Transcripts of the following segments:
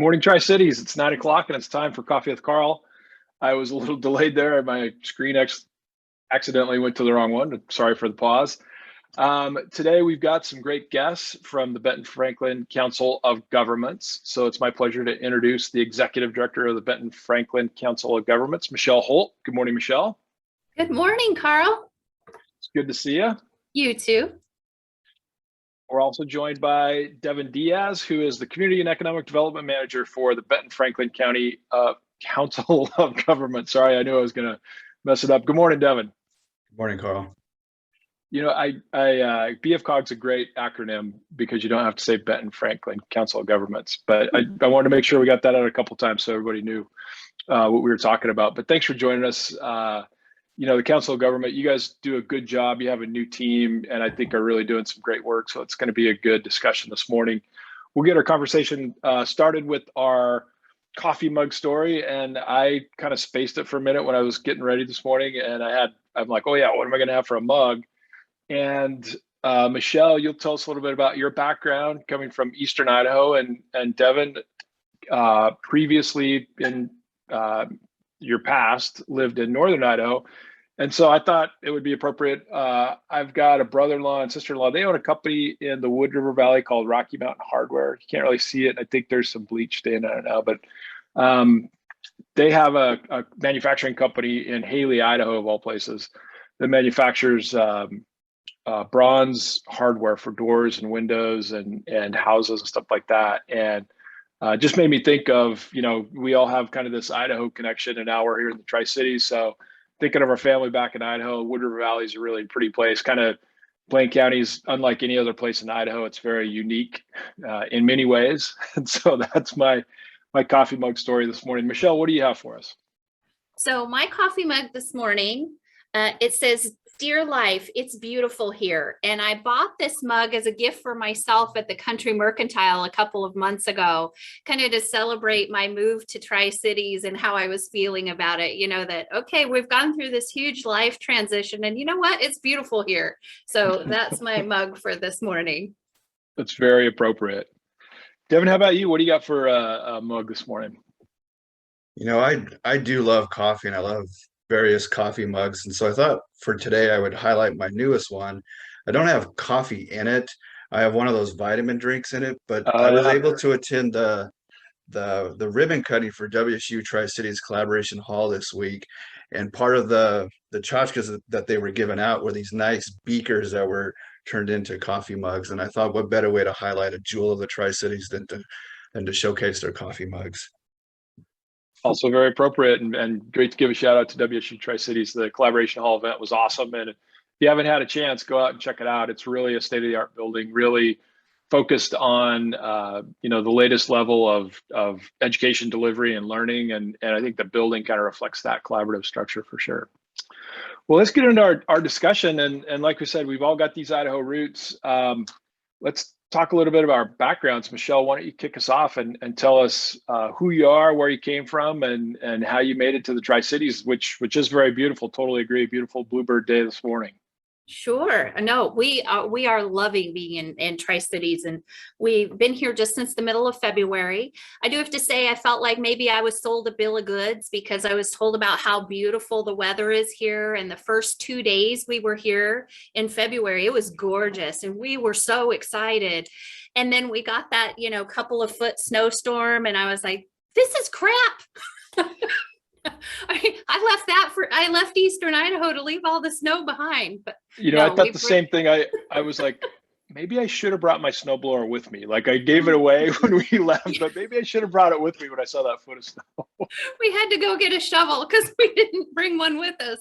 Morning, Tri-Cities. It's 9 o'clock and it's time for Coffee with Karl. I was a little delayed there. My screen accidentally went to the wrong one. Sorry for the pause. Today, we've got some great guests from the Benton-Franklin Council of Governments. So it's my pleasure to introduce the Executive Director of the Benton-Franklin Council of Governments, Michelle Holt. Good morning, Michelle. Good morning, Karl. It's good to see you. You too. We're also joined by Davin Diaz, who is the Community and Economic Development Manager for the Benton-Franklin County Council of Government. Sorry, I knew I was going to mess it up. Good morning, Davin. Good morning, Karl. You know, BFCOG is a great acronym because you don't have to say Benton-Franklin Council of Governments. But I wanted to make sure we got that out a couple of times so everybody knew what we were talking about. But thanks for joining us. You know, the Council of Government, you guys do a good job. You have a new team, and I think are really doing some great work. So it's going to be a good discussion this morning. We'll get our conversation started with our coffee mug story. And I kind of spaced it for a minute when I was getting ready this morning. And I'm like, oh yeah, what am I going to have for a mug? And Michelle, you'll tell us a little bit about your background coming from Eastern Idaho, and Davin, previously in your past lived in Northern Idaho. And so I thought it would be appropriate. I've got a brother-in-law and sister-in-law. They own a company in the Wood River Valley called Rocky Mountain Hardware. You can't really see it. I think there's some bleach stain on it now, but they have a manufacturing company in Haley, Idaho, of all places, that manufactures bronze hardware for doors and windows and houses and stuff like that. And just made me think of, you know, we all have kind of this Idaho connection, and now we're here in the Tri-Cities. So thinking of our family back in Idaho, Wood River Valley is a really pretty place. Kind of Blaine County is unlike any other place in Idaho. It's very unique in many ways. And so that's my coffee mug story this morning. Michelle, what do you have for us? So my coffee mug this morning, it says, "Dear life, it's beautiful here." And I bought this mug as a gift for myself at the Country Mercantile a couple of months ago, kind of to celebrate my move to Tri-Cities and how I was feeling about it. You know, that, okay, we've gone through this huge life transition, and you know what? It's beautiful here. So that's my mug for this morning. That's very appropriate. Davin, how about you? What do you got for a mug this morning? You know, I do love coffee, and I love various coffee mugs. And so I thought for today I would highlight my newest one. I don't have coffee in it. I have one of those vitamin drinks in it, but I was able to attend the ribbon cutting for WSU Tri-Cities Collaboration Hall this week. And part of the tchotchkes that they were giving out were these nice beakers that were turned into coffee mugs. And I thought, what better way to highlight a jewel of the Tri-Cities than to showcase their coffee mugs. Also very appropriate, and great to give a shout out to WSU Tri-Cities. The Collaboration Hall event was awesome. And if you haven't had a chance, go out and check it out. It's really a state-of-the-art building, really focused on you know, the latest level of education delivery and learning. And I think the building kind of reflects that collaborative structure for sure. Well, let's get into our discussion. And like we said, we've all got these Idaho roots. Let's talk a little bit about our backgrounds. Michelle, why don't you kick us off and tell us who you are, where you came from, and how you made it to the Tri-Cities, which is very beautiful. Totally agree. Beautiful bluebird day this morning. Sure. No, we are loving being in Tri-Cities, and we've been here just since the middle of February. I do have to say, I felt like maybe I was sold a bill of goods because I was told about how beautiful the weather is here. And the first 2 days we were here in February, it was gorgeous, and we were so excited. And then we got that, you know, couple of foot snowstorm, and I was like, this is crap. I left Eastern Idaho to leave all the snow behind. But you know, no, I thought the same thing. I was like, maybe I should have brought my snowblower with me. Like, I gave it away when we left, but maybe I should have brought it with me when I saw that foot of snow. We had to go get a shovel because we didn't bring one with us.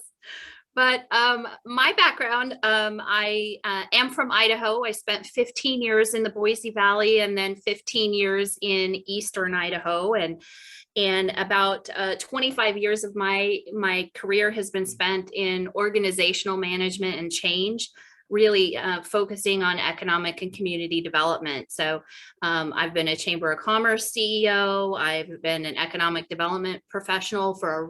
But my background, I am from Idaho. I spent 15 years in the Boise Valley and then 15 years in Eastern Idaho. And about 25 years of my career has been spent in organizational management and change, really focusing on economic and community development. So I've been a Chamber of Commerce CEO. I've been an economic development professional for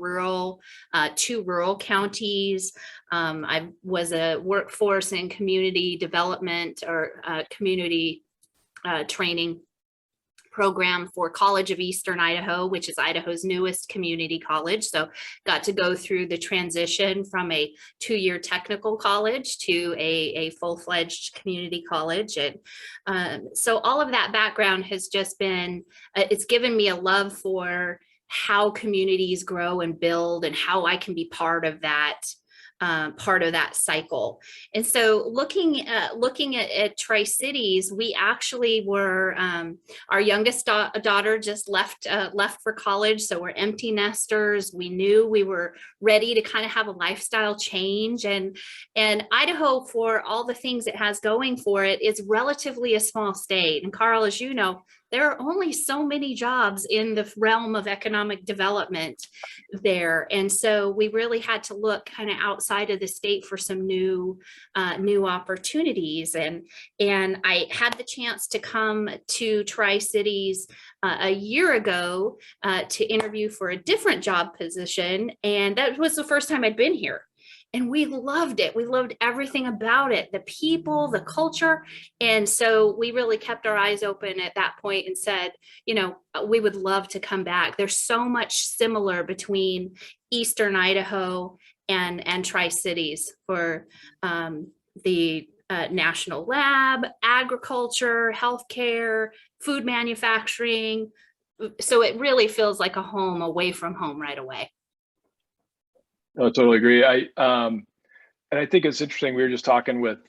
two rural counties. I was a workforce and community development or community training program for College of Eastern Idaho, which is Idaho's newest community college. So got to go through the transition from a 2-year technical college to a full-fledged community college. And so all of that background has just been, it's given me a love for how communities grow and build and how I can be part of that cycle. And so looking at Tri-Cities, we actually were, our youngest daughter just left for college. So we're empty nesters. We knew we were ready to kind of have a lifestyle change, and Idaho, for all the things it has going for it, is relatively a small state. And Karl, as you know, there are only so many jobs in the realm of economic development there. And so we really had to look kind of outside of the state for some new opportunities. And I had the chance to come to Tri-Cities a year ago to interview for a different job position. And that was the first time I'd been here. And we loved it. We loved everything about it, the people, the culture. And so we really kept our eyes open at that point and said, you know, we would love to come back. There's so much similar between Eastern Idaho and Tri-Cities for the national lab, agriculture, healthcare, food manufacturing. So it really feels like a home away from home right away. I totally agree. And I think it's interesting. We were just talking with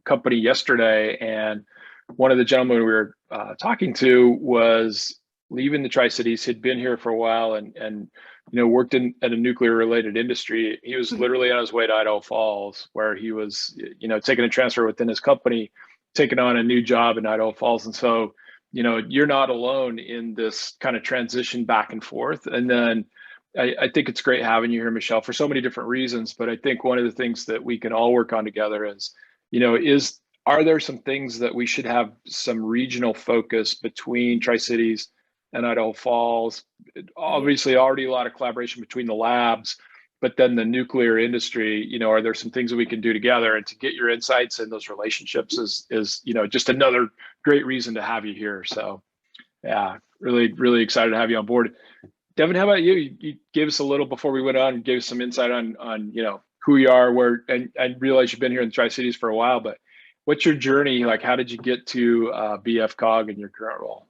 company yesterday, and one of the gentlemen we were talking to was leaving the Tri-Cities. He'd been here for a while and you know, worked at a nuclear related industry. He was literally on his way to Idaho Falls, where he was, you know, taking a transfer within his company, taking on a new job in Idaho Falls. And so, you know, you're not alone in this kind of transition back and forth. And then I think it's great having you here, Michelle, for so many different reasons. But I think one of the things that we can all work on together is, you know, are there some things that we should have some regional focus between Tri-Cities and Idaho Falls? Obviously, already a lot of collaboration between the labs, but then the nuclear industry, you know, are there some things that we can do together? And to get your insights and those relationships is, you know, just another great reason to have you here. So yeah, really, really excited to have you on board. Davin, how about you? You gave us a little before we went on, gave us some insight on you know, who you are, where, and I realize you've been here in the Tri-Cities for a while, but what's your journey? Like, how did you get to BFCOG in your current role?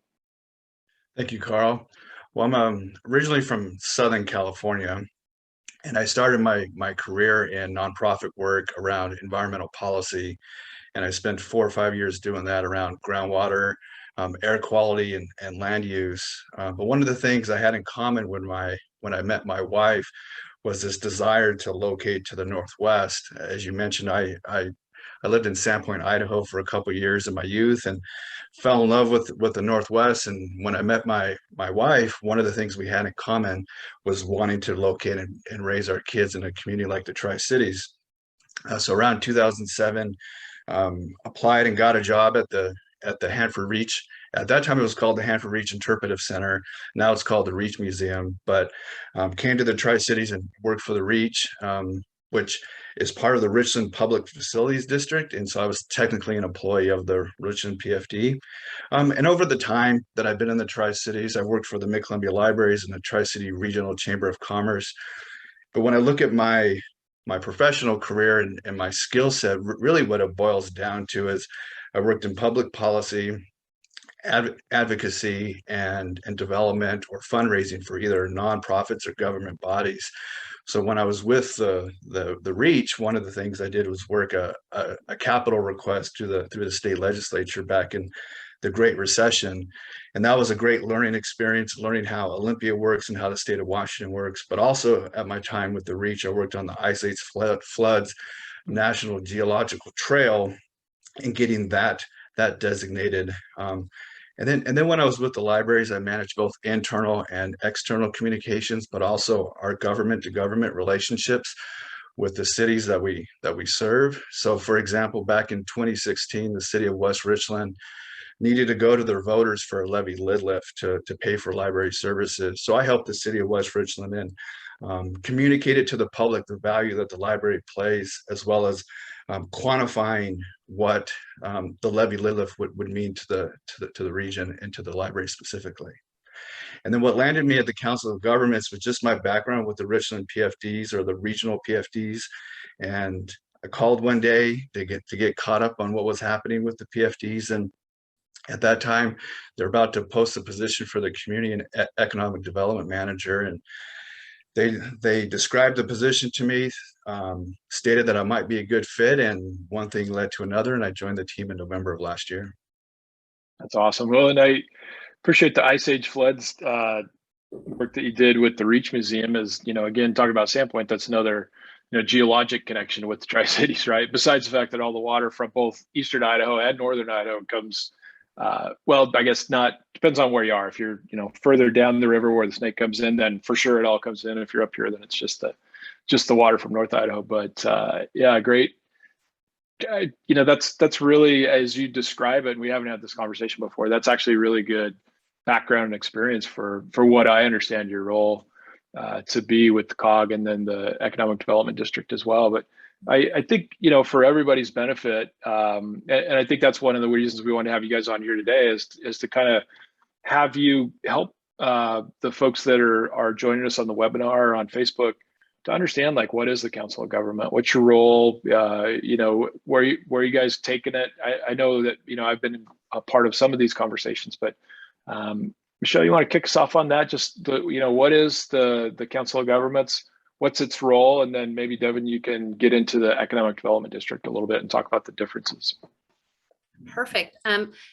Thank you, Karl. Well, I'm originally from Southern California, and I started my career in nonprofit work around environmental policy. And I spent 4 or 5 years doing that around groundwater, air quality, and land use. But one of the things I had in common when I met my wife was this desire to locate to the Northwest. As you mentioned, I lived in Sandpoint, Idaho for a couple of years in my youth and fell in love with the Northwest. And when I met my wife, one of the things we had in common was wanting to locate and raise our kids in a community like the Tri-Cities. So around 2007, applied and got a job at the Hanford Reach. At that time, it was called the Hanford Reach Interpretive Center. Now it's called the Reach Museum, but came to the Tri-Cities and worked for the Reach, which is part of the Richland Public Facilities District. And so I was technically an employee of the Richland PFD. And over the time that I've been in the Tri-Cities, I worked for the Mid-Columbia Libraries and the Tri-City Regional Chamber of Commerce. But when I look at my professional career and my skill set, really what it boils down to is I worked in public policy, advocacy, and development or fundraising for either nonprofits or government bodies. So when I was with the Reach, one of the things I did was work a capital request through the state legislature back in the Great Recession. And that was a great learning experience, learning how Olympia works and how the state of Washington works. But also at my time with the Reach, I worked on the Ice Age floods, National Geological Trail, and getting that designated. And then when I was with the libraries, I managed both internal and external communications, but also our government to government relationships with the cities that we serve. So for example, back in 2016, the city of West Richland needed to go to their voters for a levy lid lift to pay for library services. So I helped the city of West Richland in communicate it to the public, the value that the library plays, as well as quantifying what the levy Lilith would mean to the region and to the library specifically. And then what landed me at the Council of Governments was just my background with the Richland PFDs, or the regional PFDs. And I called one day to get caught up on what was happening with the PFDs. And at that time, they're about to post a position for the community and economic development manager. And they described the position to me, stated that I might be a good fit, and one thing led to another, and I joined the team in November of last year. That's awesome. Well, and I appreciate the Ice Age floods work that you did with the Reach Museum. Is, again, talking about Sandpoint, that's another geologic connection with the Tri-Cities, right? Besides the fact that all the water from both eastern Idaho and northern Idaho comes, well, I guess not, depends on where you are. If you're further down the river where the Snake comes in, then for sure it all comes in. If you're up here, then it's just the water from North Idaho. But yeah, great. That's really, as you describe it, and we haven't had this conversation before, that's actually really good background and experience for what I understand your role to be with the COG and then the Economic Development District as well. But I think, for everybody's benefit, and I think that's one of the reasons we want to have you guys on here today is to kind of have you help the folks that are joining us on the webinar or on Facebook to understand, like, what is the Council of Government? What's your role? Where you guys taking it? I know that, I've been a part of some of these conversations, but Michelle, you want to kick us off on that? Just what is the Council of Governments? What's its role? And then maybe Davin, you can get into the Economic Development District a little bit and talk about the differences. Perfect.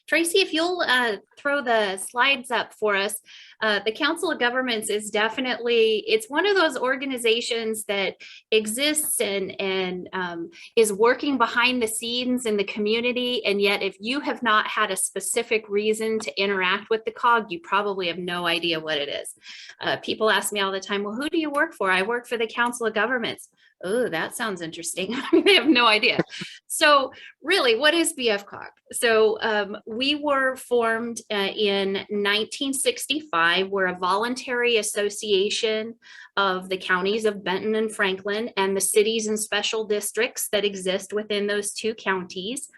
Tracy, if you'll throw the slides up for us. The Council of Governments is definitely, it's one of those organizations that exists and is working behind the scenes in the community. And yet, if you have not had a specific reason to interact with the COG, you probably have no idea what it is. People ask me all the time, well, who do you work for? I work for the Council of Governments. Oh, that sounds interesting. They have no idea. So really, what is BFCOG? So we were formed in 1965. We're a voluntary association of the counties of Benton and Franklin and the cities and special districts that exist within those two counties.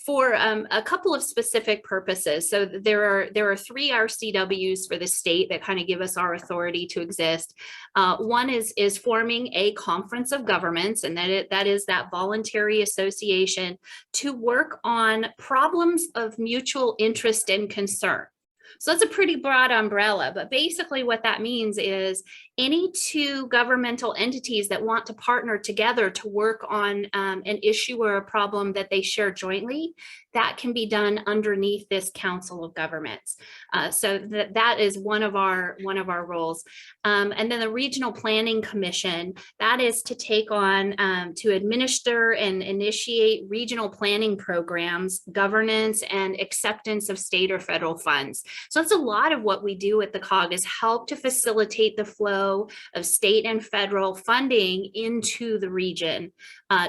For a couple of specific purposes. So there are 3 RCWs for the state that kind of give us our authority to exist. One is forming a conference of governments, and that is that voluntary association to work on problems of mutual interest and concern. So that's a pretty broad umbrella, but basically what that means is any 2 governmental entities that want to partner together to work on an issue or a problem that they share jointly, that can be done underneath this Council of Governments. So that is one of our roles. And then the Regional Planning Commission, that is to take on, to administer and initiate regional planning programs, governance, and acceptance of state or federal funds. So that's a lot of what we do at the COG, is help to facilitate the flow of state and federal funding into the region,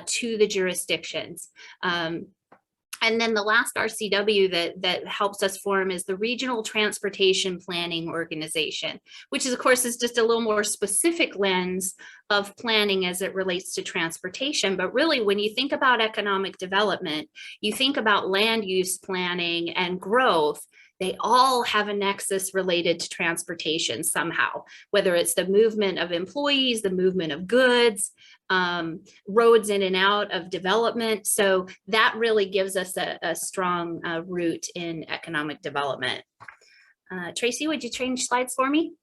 to the jurisdictions. And then the last RCW that helps us form is the Regional Transportation Planning Organization, which is, of course, is just a little more specific lens of planning as it relates to transportation. But really, when you think about economic development, you think about land use planning and growth. They all have a nexus related to transportation somehow, whether it's the movement of employees, the movement of goods, roads in and out of development. So that really gives us a strong root in economic development. Tracy, would you change slides for me?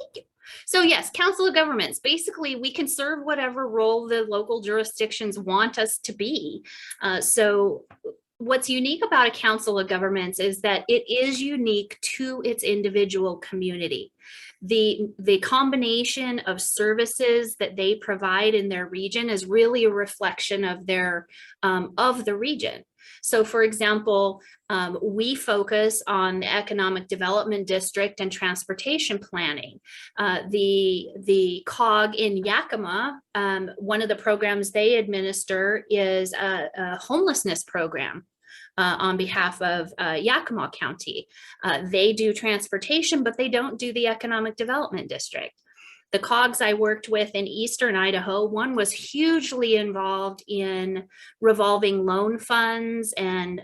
Thank you. So yes, Council of Governments, basically we can serve whatever role the local jurisdictions want us to be. So what's unique about a Council of Governments is that it is unique to its individual community. The combination of services that they provide in their region is really a reflection of their of the region. So for example, we focus on the Economic Development District and transportation planning. The COG in Yakima, one of the programs they administer is a homelessness program. on behalf of Yakima County. They do transportation, but they don't do the economic development district. The COGs I worked with in Eastern Idaho, one was hugely involved in revolving loan funds and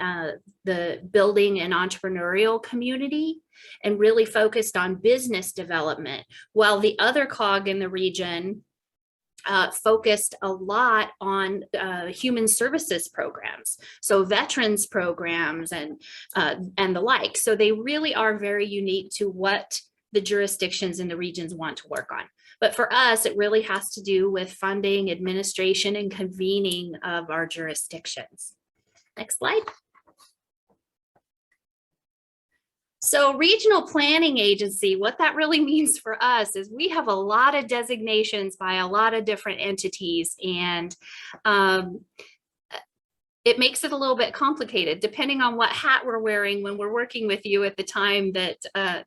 the building an entrepreneurial community, and really focused on business development, while the other COG in the region focused a lot on human services programs, so veterans programs and the like. So they really are very unique to what the jurisdictions in the regions want to work on. But for us, it really has to do with funding, administration, and convening of our jurisdictions. Next slide. So regional planning agency, what that really means for us is we have a lot of designations by a lot of different entities, and it makes it a little bit complicated depending on what hat we're wearing when we're working with you at the time that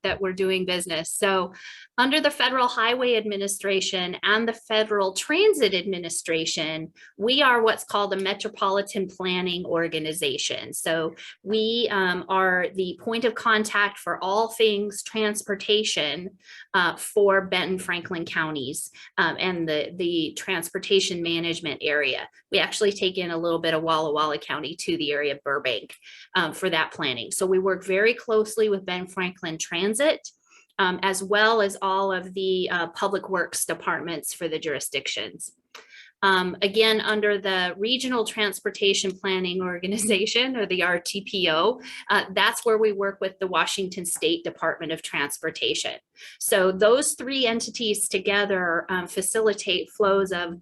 that we're doing business. So under the Federal Highway Administration and the Federal Transit Administration, we are what's called a metropolitan planning organization. So we are the point of contact for all things transportation for Benton-Franklin counties and the transportation management area. We actually take in a little bit of Walla Walla County to the area of Burbank for that planning. So we work very closely with Benton-Franklin Transit, as well as all of the public works departments for the jurisdictions. Again, under the Regional Transportation Planning Organization, or the RTPO, that's where we work with the Washington State Department of Transportation. So those three entities together facilitate flows of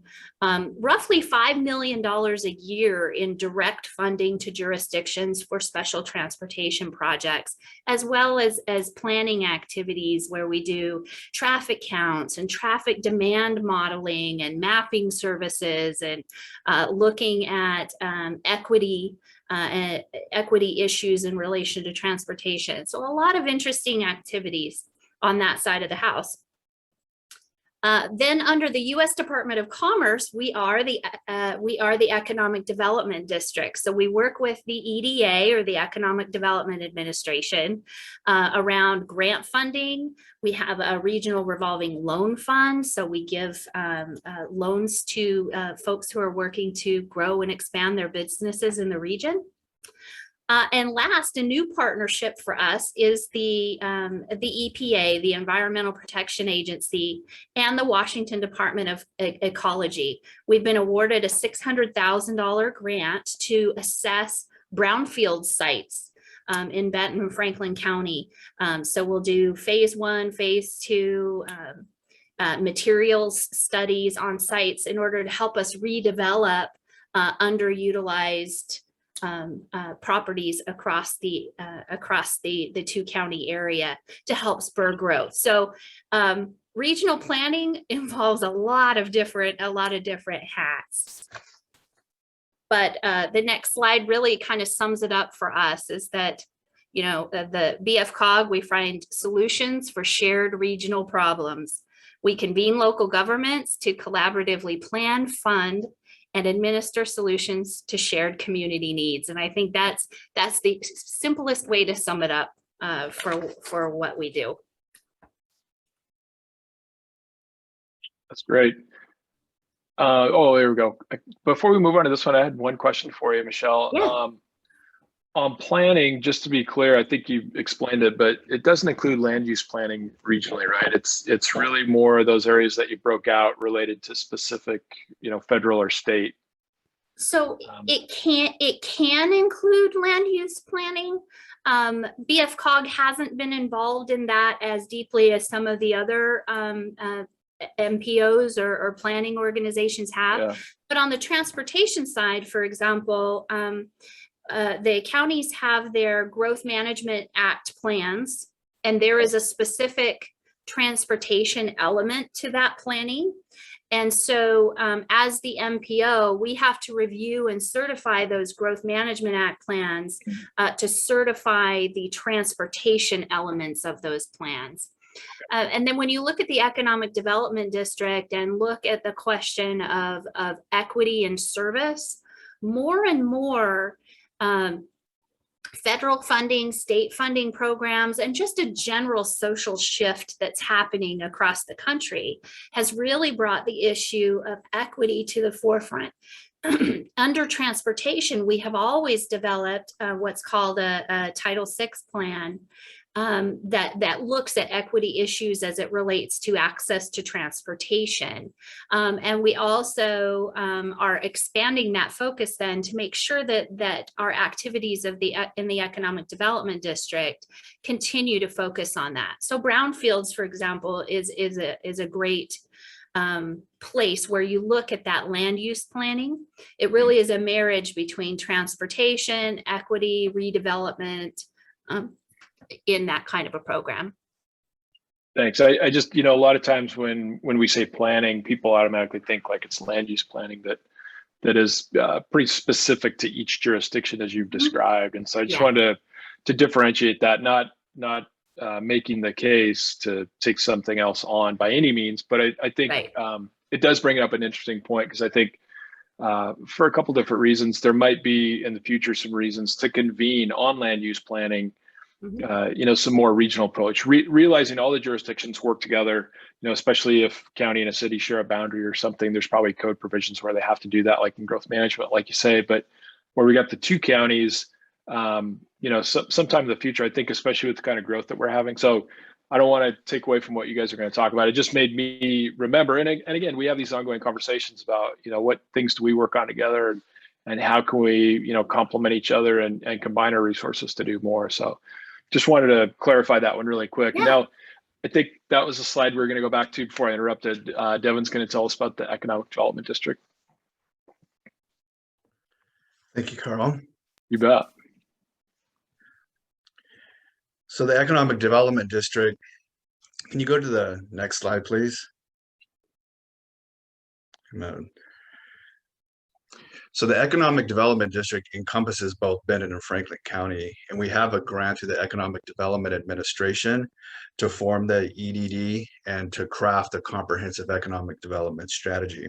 roughly $5 million a year in direct funding to jurisdictions for special transportation projects, as well as planning activities where we do traffic counts and traffic demand modeling and mapping services and looking at equity issues in relation to transportation. So a lot of interesting activities on that side of the house. Then under the U.S. Department of Commerce, we are the Economic Development District. So we work with the EDA, or the Economic Development Administration, around grant funding. We have a regional revolving loan fund. So we give loans to folks who are working to grow and expand their businesses in the region. And last, a new partnership for us is the EPA, the Environmental Protection Agency, and the Washington Department of Ecology. We've been awarded a $600,000 grant to assess brownfield sites in Benton-Franklin County. So we'll do phase 1, phase 2, materials studies on sites in order to help us redevelop underutilized properties across the two county area to help spur growth. So regional planning involves a lot of different hats. But the next slide really kind of sums it up for us, is that, you know, the BFCOG, we find solutions for shared regional problems. We convene local governments to collaboratively plan, fund, and administer solutions to shared community needs. And I think that's the simplest way to sum it up for what we do. That's great. Oh, there we go. Before we move on to this one, I had one question for you, Michelle. Yeah. On planning, just to be clear, I think you explained it, but it doesn't include land use planning regionally, right? It's really more those areas that you broke out related to specific, you know, federal or state. So it can include land use planning. BFCOG hasn't been involved in that as deeply as some of the other MPOs or planning organizations have. Yeah. But on the transportation side, for example, the counties have their Growth Management Act plans, and there is a specific transportation element to that planning. And so as the MPO, we have to review and certify those Growth Management Act plans to certify the transportation elements of those plans. And then when you look at the Economic Development District and look at the question of equity and service, more and more federal funding, state funding programs, and just a general social shift that's happening across the country has really brought the issue of equity to the forefront. Under transportation, we have always developed what's called a Title VI plan that looks at equity issues as it relates to access to transportation. And we also are expanding that focus then to make sure that our activities in the Economic Development District continue to focus on that. So brownfields, for example, is a great place where you look at that land use planning. It really is a marriage between transportation, equity, redevelopment, in that kind of a program. Thanks. I just, a lot of times when we say planning, people automatically think like it's land use planning that is pretty specific to each jurisdiction as you've described. And so I just wanted to differentiate that, not making the case to take something else on by any means, but I think it does bring up an interesting point, because I think for a couple different reasons, there might be in the future some reasons to convene on land use planning, some more regional approach, realizing all the jurisdictions work together, especially if county and a city share a boundary or something. There's probably code provisions where they have to do that, like in growth management, like you say, but where we got the two counties, sometime in the future, I think, especially with the kind of growth that we're having. So I don't want to take away from what you guys are going to talk about. It just made me remember. And again, we have these ongoing conversations about, what things do we work on together, and how can we, complement each other and combine our resources to do more. So just wanted to clarify that one really quick. Yeah. Now, I think that was a slide we were going to go back to before I interrupted. Davin's going to tell us about the Economic Development District. Thank you, Karl. You bet. So the Economic Development District, can you go to the next slide, please? Come on. So the Economic Development District encompasses both Benton and Franklin County, and we have a grant to the Economic Development Administration to form the EDD and to craft a comprehensive economic development strategy.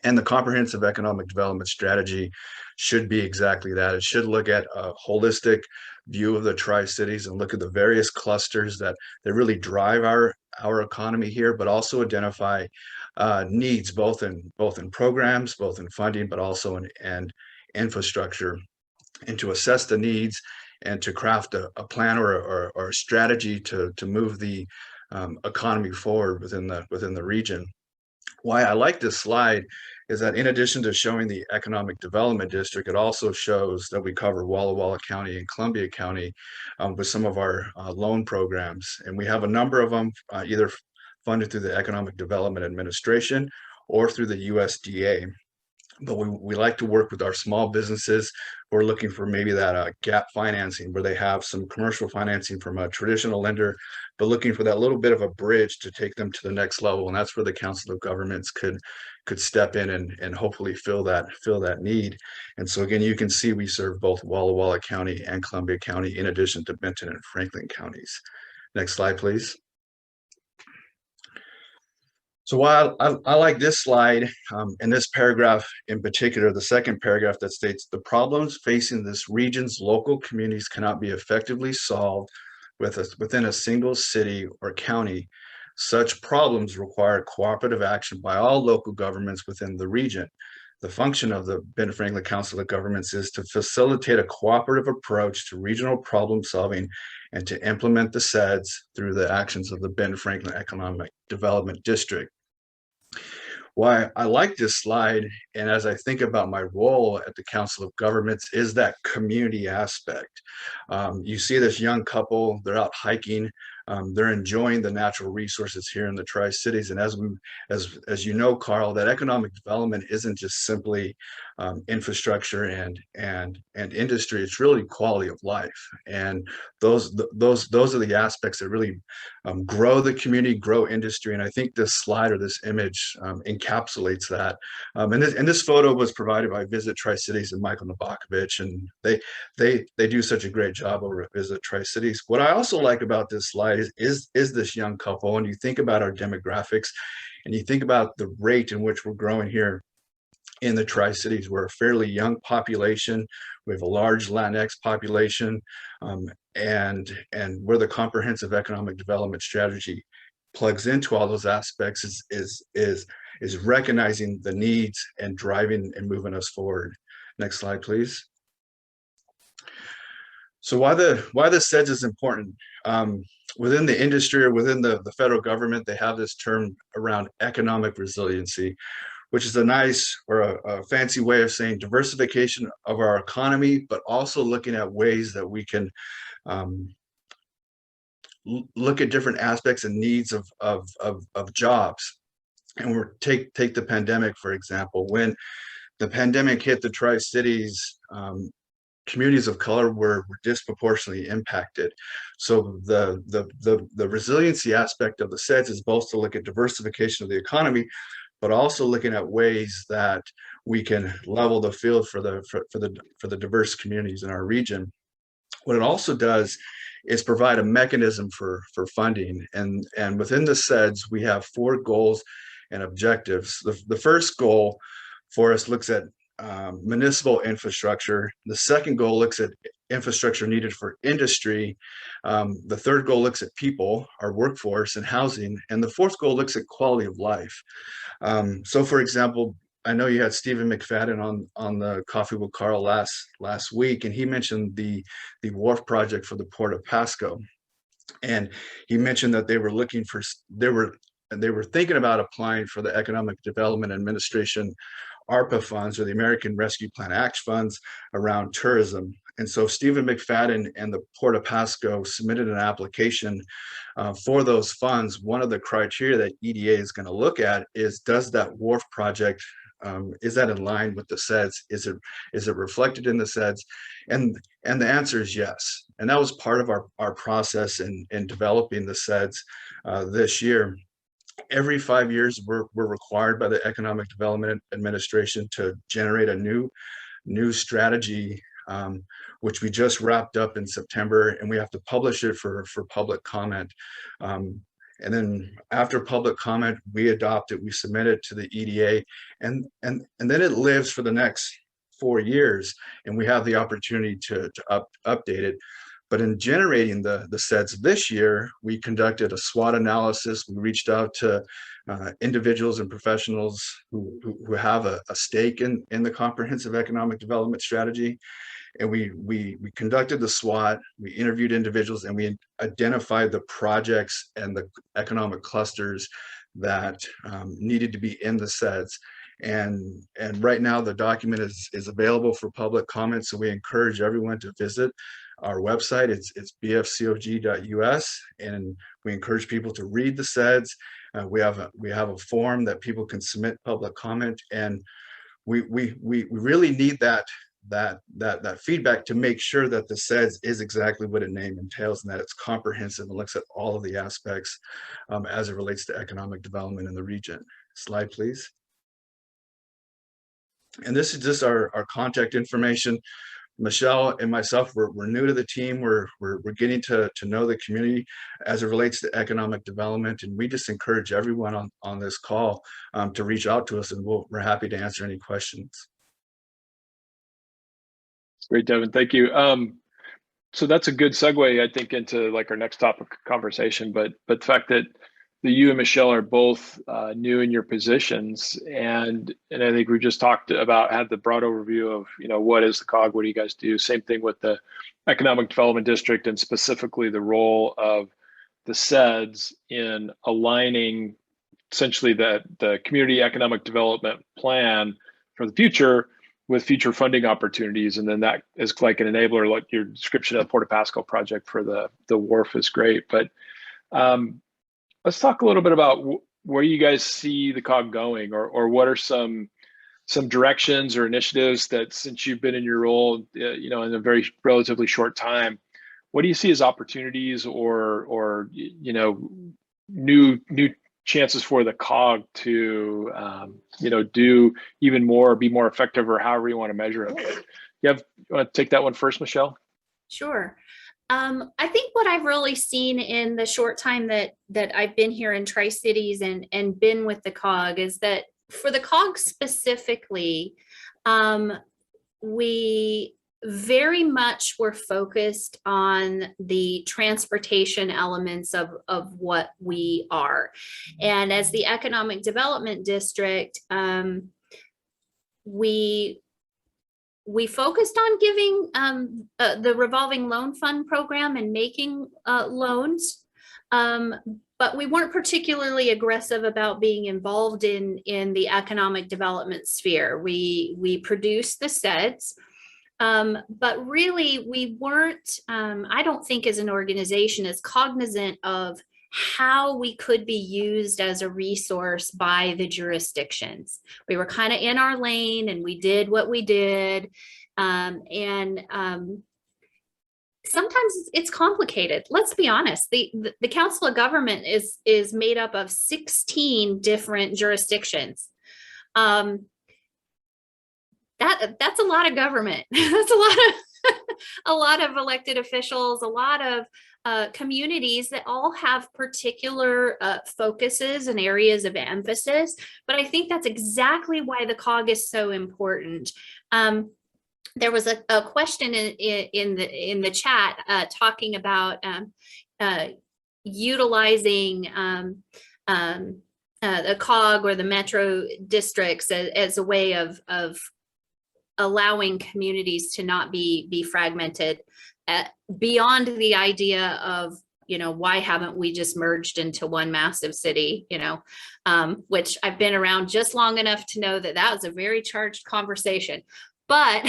And the comprehensive economic development strategy should be exactly that. It should look at a holistic view of the Tri-Cities and look at the various clusters that really drive our economy here, but also identify needs both in programs, both in funding, but also in infrastructure, and to assess the needs and to craft a plan or a strategy to move the economy forward within the region. Why I like this slide is that in addition to showing the Economic Development District, it also shows that we cover Walla Walla County and Columbia County with some of our loan programs. And we have a number of them either funded through the Economic Development Administration or through the USDA. But we like to work with our small businesses who are looking for maybe that gap financing, where they have some commercial financing from a traditional lender, but looking for that little bit of a bridge to take them to the next level. And that's where the Council of Governments could step in and hopefully fill that need. And so again, you can see we serve both Walla Walla County and Columbia County, in addition to Benton and Franklin counties. Next slide, please. So while I like this slide, in this paragraph in particular, the second paragraph that states, the problems facing this region's local communities cannot be effectively solved within a single city or county. Such problems require cooperative action by all local governments within the region. The function of the Benton-Franklin Council of Governments is to facilitate a cooperative approach to regional problem solving and to implement the SEDS through the actions of the Benton-Franklin Economic Development District. Why I like this slide, and as I think about my role at the Council of Governments, is that community aspect. You see this young couple, they're out hiking, they're enjoying the natural resources here in the Tri-Cities. And as you know, Karl, that economic development isn't just simply infrastructure and industry, it's really quality of life. And those are the aspects that really grow the community, grow industry. And I think this slide or this image encapsulates that. And this photo was provided by Visit Tri-Cities and Michael Nabakovich, and they do such a great job over at Visit Tri-Cities. What I also like about this slide is this young couple, and you think about our demographics and you think about the rate in which we're growing here in the Tri-Cities. We're a fairly young population. We have a large Latinx population, and where the comprehensive economic development strategy plugs into all those aspects is recognizing the needs and driving and moving us forward. Next slide, please. So why the SEDS is important? Within the industry or within the federal government, they have this term around economic resiliency, which is a nice or a fancy way of saying diversification of our economy, but also looking at ways that we can look at different aspects and needs of jobs. And we're take the pandemic, for example. When the pandemic hit the Tri-Cities, communities of color were disproportionately impacted. So the resiliency aspect of the SEDS is both to look at diversification of the economy, but also looking at ways that we can level the field for the diverse communities in our region. What it also does is provide a mechanism for funding, and within the SEDS we have 4 goals and objectives. The first goal for us looks at municipal infrastructure. The second goal looks at infrastructure needed for industry. The third goal looks at people, our workforce and housing, and the fourth goal looks at quality of life. So for example, I know you had Stephen McFadden on the Coffee with Karl last week, and he mentioned the wharf project for the Port of Pasco. And he mentioned that they were thinking about applying for the Economic Development Administration ARPA funds, or the American Rescue Plan Act funds, around tourism. And so Stephen McFadden and the Port of Pasco submitted an application for those funds. One of the criteria that EDA is going to look at is, does that wharf project, is that in line with the SEDS? Is it reflected in the SEDS? And the answer is yes. And that was part of our process in developing the SEDS this year. Every 5 years, we're required by the Economic Development Administration to generate a new strategy, which we just wrapped up in September, and we have to publish it for public comment. And then after public comment, we adopt it, we submit it to the EDA, and then it lives for the next 4 years, and we have the opportunity to update it. But in generating the SEDS this year, we conducted a SWOT analysis. We reached out to individuals and professionals who have a stake in the comprehensive economic development strategy. And we conducted the SWOT, we interviewed individuals, and we identified the projects and the economic clusters that needed to be in the SEDS. And right now the document is available for public comment, so we encourage everyone to visit our website. It's bfcog.us, and we encourage people to read the SEDS. We have a form that people can submit public comment, and we really need that feedback to make sure that the SEDS is exactly what its name entails, and that it's comprehensive and looks at all of the aspects as it relates to economic development in the region. Slide, please. And this is just our contact information. Michelle and myself, we're new to the team. We're getting to know the community as it relates to economic development, and we just encourage everyone on this call to reach out to us, and we're happy to answer any questions. Great, Davin. Thank you. So that's a good segue, I think, into like our next topic of conversation. But the fact that you and Michelle are both new in your positions, and I think we just talked about, had the broad overview of, what is the COG, what do you guys do? Same thing with the Economic Development District, and specifically the role of the SEDS in aligning essentially the community economic development plan for the future with future funding opportunities. And then that is like an enabler, like your description of the Port of Pasco project for the wharf is great. But let's talk a little bit about where you guys see the COG going, or what are some directions or initiatives that, since you've been in your role, in a very relatively short time, what do you see as opportunities or new chances for the COG to do even more, be more effective, or however you want to measure it? You want to take that one first, Michelle? Sure. I think what I've really seen in the short time that I've been here in Tri-Cities and been with the COG is that for the COG specifically, we very much were focused on the transportation elements of what we are. And as the Economic Development District, we focused on giving the revolving loan fund program and making loans. But we weren't particularly aggressive about being involved in the economic development sphere. We produced the SEDS, but really we weren't, I don't think as an organization, as cognizant of how we could be used as a resource by the jurisdictions. We were kind of in our lane and we did what we did. Sometimes it's complicated. Let's be honest. The Council of Government is made up of 16 different jurisdictions. That's a lot of government. That's a lot of elected officials, a lot of communities that all have particular focuses and areas of emphasis. But I think that's exactly why the COG is so important. There was a question in the chat talking about utilizing the COG or the metro districts as a way of allowing communities to not be fragmented, beyond the idea of, why haven't we just merged into one massive city, which I've been around just long enough to know that was a very charged conversation. But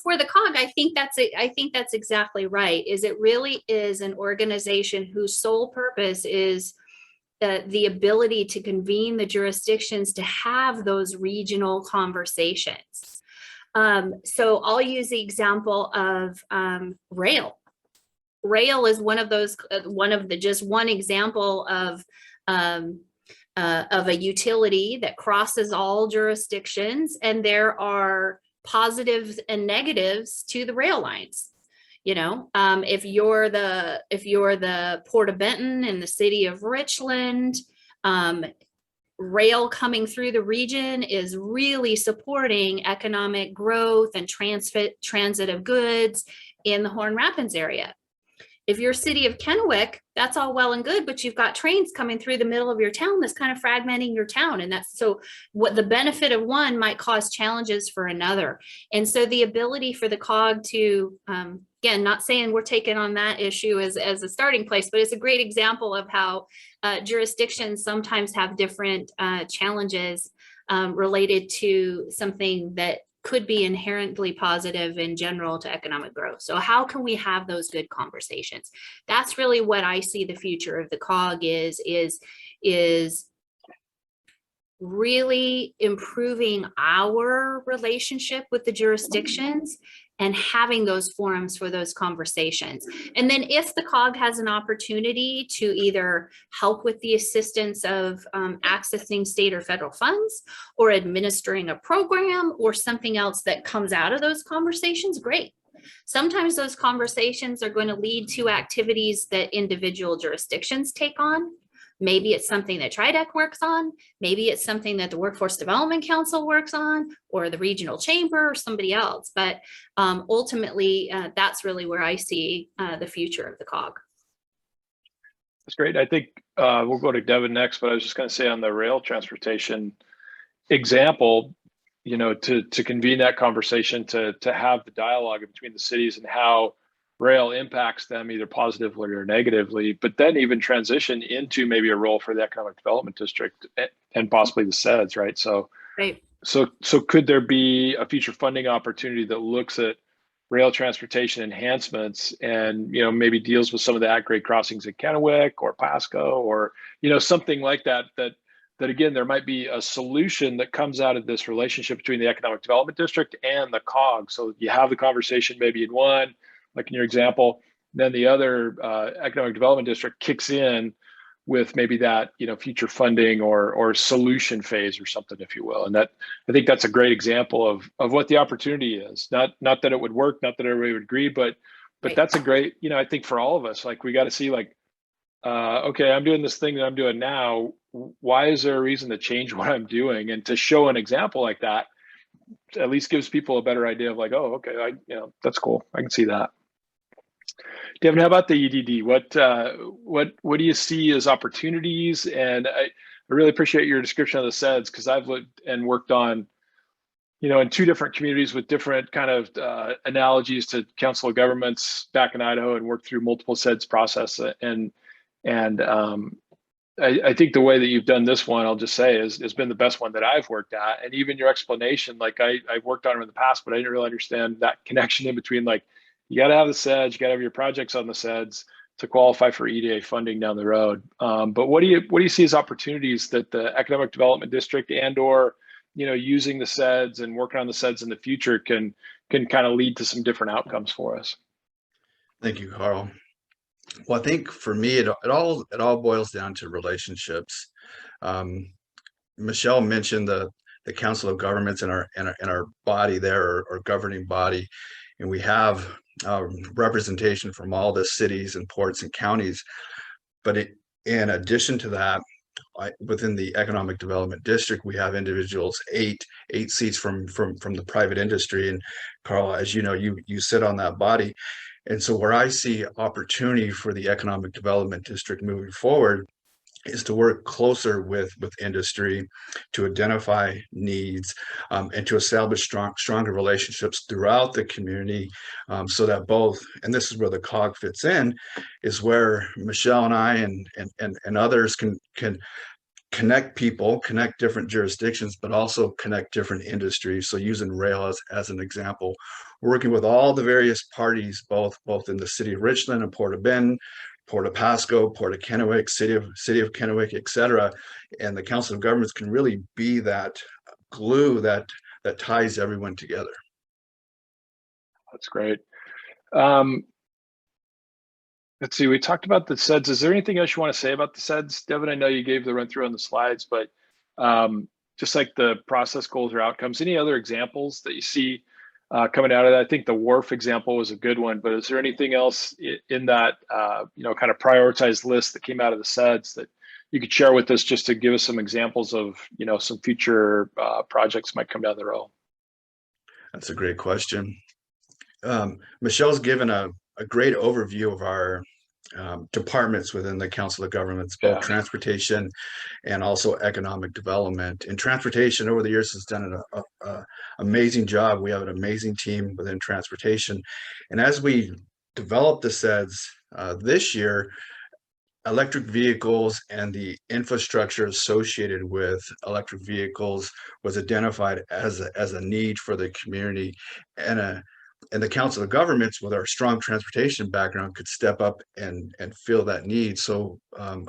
for the COG, I think that's exactly right. It really is an organization whose sole purpose is the ability to convene the jurisdictions to have those regional conversations. So I'll use the example of rail. Rail is one of one example of a utility that crosses all jurisdictions, and there are positives and negatives to the rail lines. If you're the Port of Benton and the city of Richland, rail coming through the region is really supporting economic growth and transit of goods in the Horn Rapids area. If you're city of Kennewick, that's all well and good, but you've got trains coming through the middle of your town that's kind of fragmenting your town. And that's so what the benefit of one might cause challenges for another. And so the ability for the COG to, again, not saying we're taking on that issue as a starting place, but it's a great example of how jurisdictions sometimes have different challenges related to something that could be inherently positive in general to economic growth. So how can we have those good conversations? That's really what I see the future of the COG is really improving our relationship with the jurisdictions and having those forums for those conversations. And then if the COG has an opportunity to either help with the assistance of accessing state or federal funds, or administering a program, or something else that comes out of those conversations, great. Sometimes those conversations are going to lead to activities that individual jurisdictions take on. Maybe it's something that TRIDEC works on. Maybe it's something that the Workforce Development Council works on, or the regional chamber, or somebody else. But ultimately, that's really where I see the future of the COG. That's great. I think we'll go to Davin next, but I was just going to say on the rail transportation example, to convene that conversation, to have the dialogue between the cities and how rail impacts them either positively or negatively, but then even transition into maybe a role for the economic development district and possibly the SEDS, right? So, right. So could there be a future funding opportunity that looks at rail transportation enhancements and, maybe deals with some of the at-grade crossings at Kennewick or Pasco or, something like that again, there might be a solution that comes out of this relationship between the economic development district and the COG. So you have the conversation maybe in one, like in your example, then the other economic development district kicks in with maybe that, future funding or solution phase or something, if you will. And that, I think that's a great example of what the opportunity is. Not that it would work, not that everybody would agree, but Right. That's a great, I think for all of us, like we got to see like okay, I'm doing this thing that I'm doing now. Why is there a reason to change what I'm doing? And to show an example like that at least gives people a better idea of like, oh, okay, that's cool. I can see that. Davin, how about the EDD? What do you see as opportunities? And I really appreciate your description of the SEDS, because I've lived and worked on, in two different communities with different kind of analogies to Council of Governments back in Idaho, and worked through multiple SEDS process. And I think the way that you've done this one, I'll just say, has been the best one that I've worked at. And even your explanation, like I've worked on them in the past, but I didn't really understand that connection in between. Like, you got to have the SEDS, you got to have your projects on the SEDS to qualify for EDA funding down the road. But what do you see as opportunities that the Economic Development District or using the SEDS and working on the SEDS in the future can kind of lead to some different outcomes for us? Thank you, Karl. Well, I think for me, it all boils down to relationships. Michelle mentioned the Council of Governments in our body there, or governing body, and we have representation from all the cities and ports and counties. But in addition to that, within the Economic Development District, we have individuals, eight seats from the private industry. And Karl, as you know, you sit on that body. And so where I see opportunity for the Economic Development District moving forward is to work closer with industry to identify needs, and to establish stronger relationships throughout the community, so that both, and this is where the COG fits in, is where Michelle and I and others can connect people, connect different jurisdictions, but also connect different industries. So using rail as an example, we're working with all the various parties, both in the city of Richland and Port of Bend, Port of Pasco, Port of Kennewick, city of Kennewick, et cetera. And the Council of Governments can really be that glue that ties everyone together. That's great. Let's see, we talked about the SEDS. Is there anything else you want to say about the SEDS? Davin, I know you gave the run through on the slides, but just like the process goals or outcomes, any other examples that you see coming out of that? I think the WARF example was a good one, but is there anything else in that kind of prioritized list that came out of the SEDS that you could share with us, just to give us some examples of some future projects might come down the road? That's a great question. Michelle's given a great overview of our departments within the Council of Governments, both transportation and also economic development. And transportation over the years has done an amazing job. We have an amazing team within transportation. And as we developed the SEDS this year, electric vehicles and the infrastructure associated with electric vehicles was identified as a need for the community, and the Council of Governments, with our strong transportation background, could step up and fill that need. So